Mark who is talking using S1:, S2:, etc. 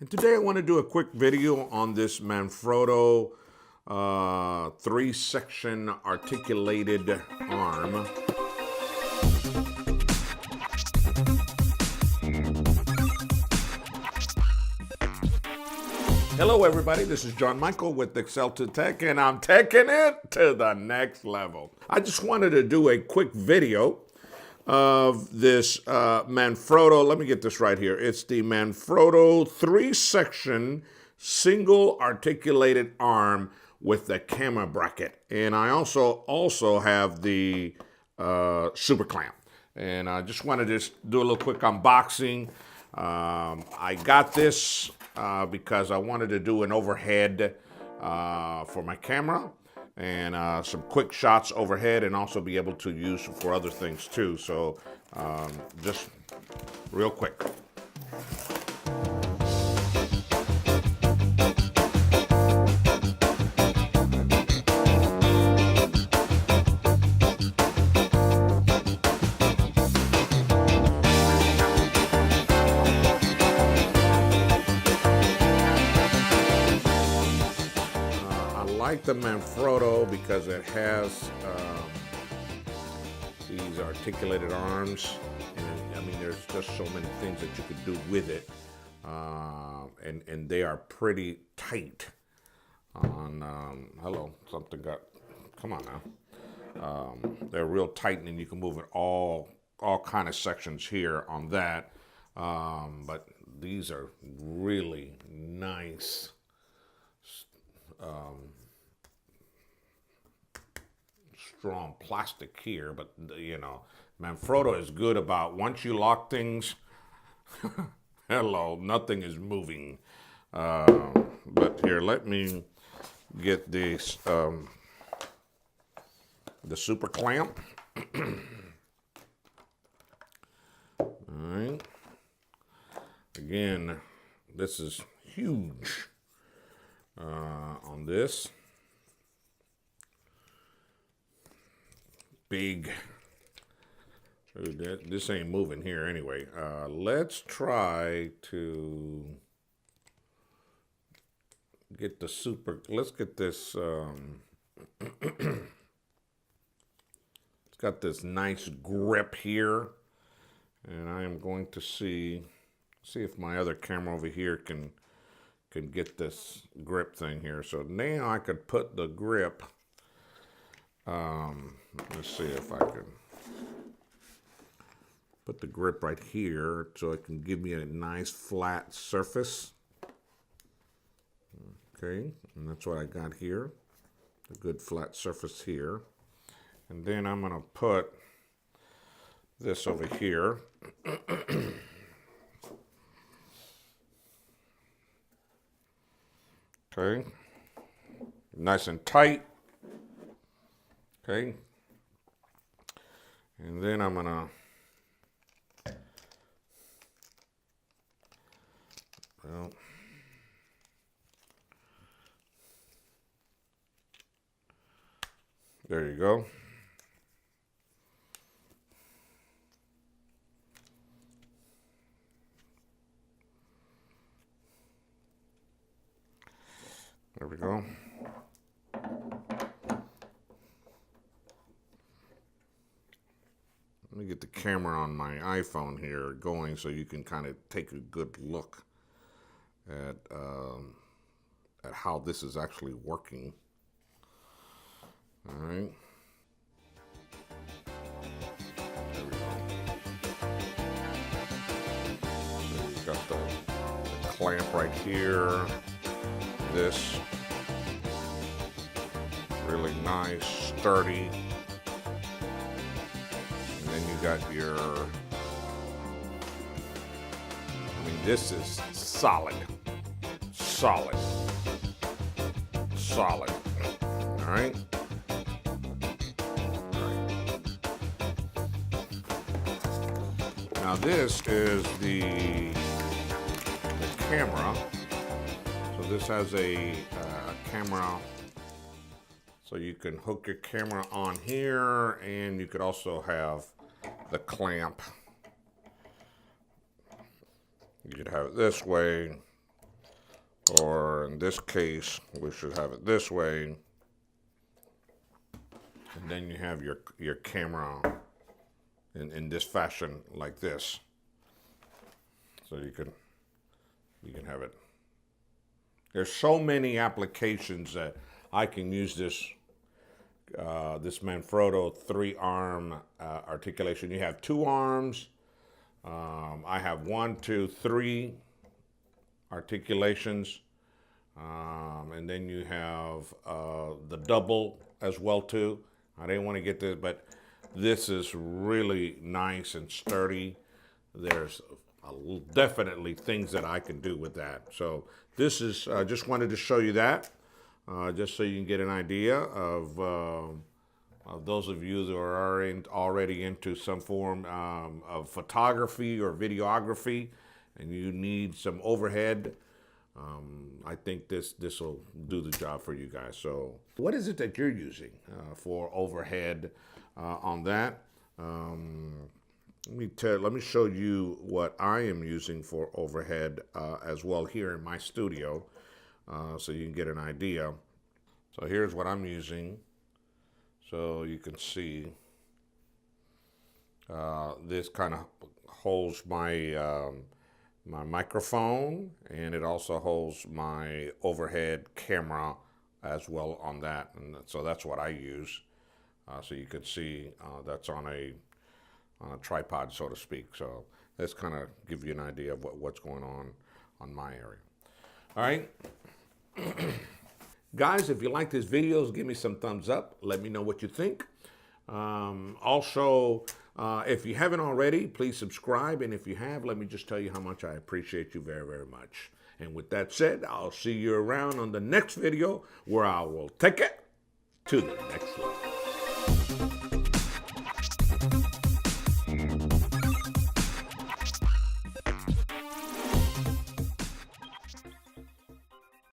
S1: And today I want to do a quick video on this Manfrotto 3-section articulated arm. Hello everybody, this is John Michael with Excel to Tech, and I'm taking it to the next level. I just wanted to do a quick video of this Manfrotto. Let me get this right here. It's the Manfrotto 3-section single articulated arm with the camera bracket. And I also have the super clamp. And I just wanted to do a little quick unboxing. I got this because I wanted to do an overhead for my camera and some quick shots overhead, and also be able to use for other things too. So just real quick. I like the Manfrotto because it has these articulated arms, and I mean there's just so many things that you could do with it, and they are pretty tight on hello, something got, come on now, they're real tight, and you can move it all kind of sections here on that, but these are really nice. Strong plastic here, but you know, Manfrotto is good about once you lock things, hello, nothing is moving. But here, let me get this the super clamp. All right. Again, this is huge on this. Big. This ain't moving here anyway. Let's try to get the super. Let's get this. It's got this nice grip here, and I am going to see if my other camera over here can get this grip thing here. So now I could put the grip. Let's see if I can put the grip right here so it can give me a nice flat surface. Okay, and that's what I got here, a good flat surface here. And then I'm going to put this over here. Okay, nice and tight. Okay, and then I'm gonna there you go. There we go. Let me get the camera on my iPhone here going so you can kind of take a good look at how this is actually working. All right. There we go. So you've got the clamp right here. This really nice, sturdy. Then you got your, I mean, this is solid. All right. Now this is the camera. So this has a camera. So you can hook your camera on here, and you could also have the clamp. You could have it this way, or in this case, we should have it this way. And then you have your camera in this fashion, like this. So you can have it. There's so many applications that I can use this Manfrotto 3-arm articulation. You have 2 arms. I have 1, 2, 3 articulations, and then you have the double as well too. I didn't want to get this, but this is really nice and sturdy. There's definitely things that I can do with that. So this is, just wanted to show you that, just so you can get an idea of those of you that are already into some form of photography or videography, and you need some overhead. I think this will do the job for you guys. So what is it that you're using for overhead on that? Let me show you what I am using for overhead as well here in my studio, so you can get an idea. So here's what I'm using. So you can see this kind of holds my my microphone, and it also holds my overhead camera as well on that. And so that's what I use. So you can see that's on a tripod, so to speak. So that's kind of give you an idea of what's going on my area. All right. Guys, if you like this video, give me some thumbs up. Let me know what you think. Also, if you haven't already, please subscribe. And if you have, let me just tell you how much I appreciate you very, very much. And with that said, I'll see you around on the next video where I will take it to the next level.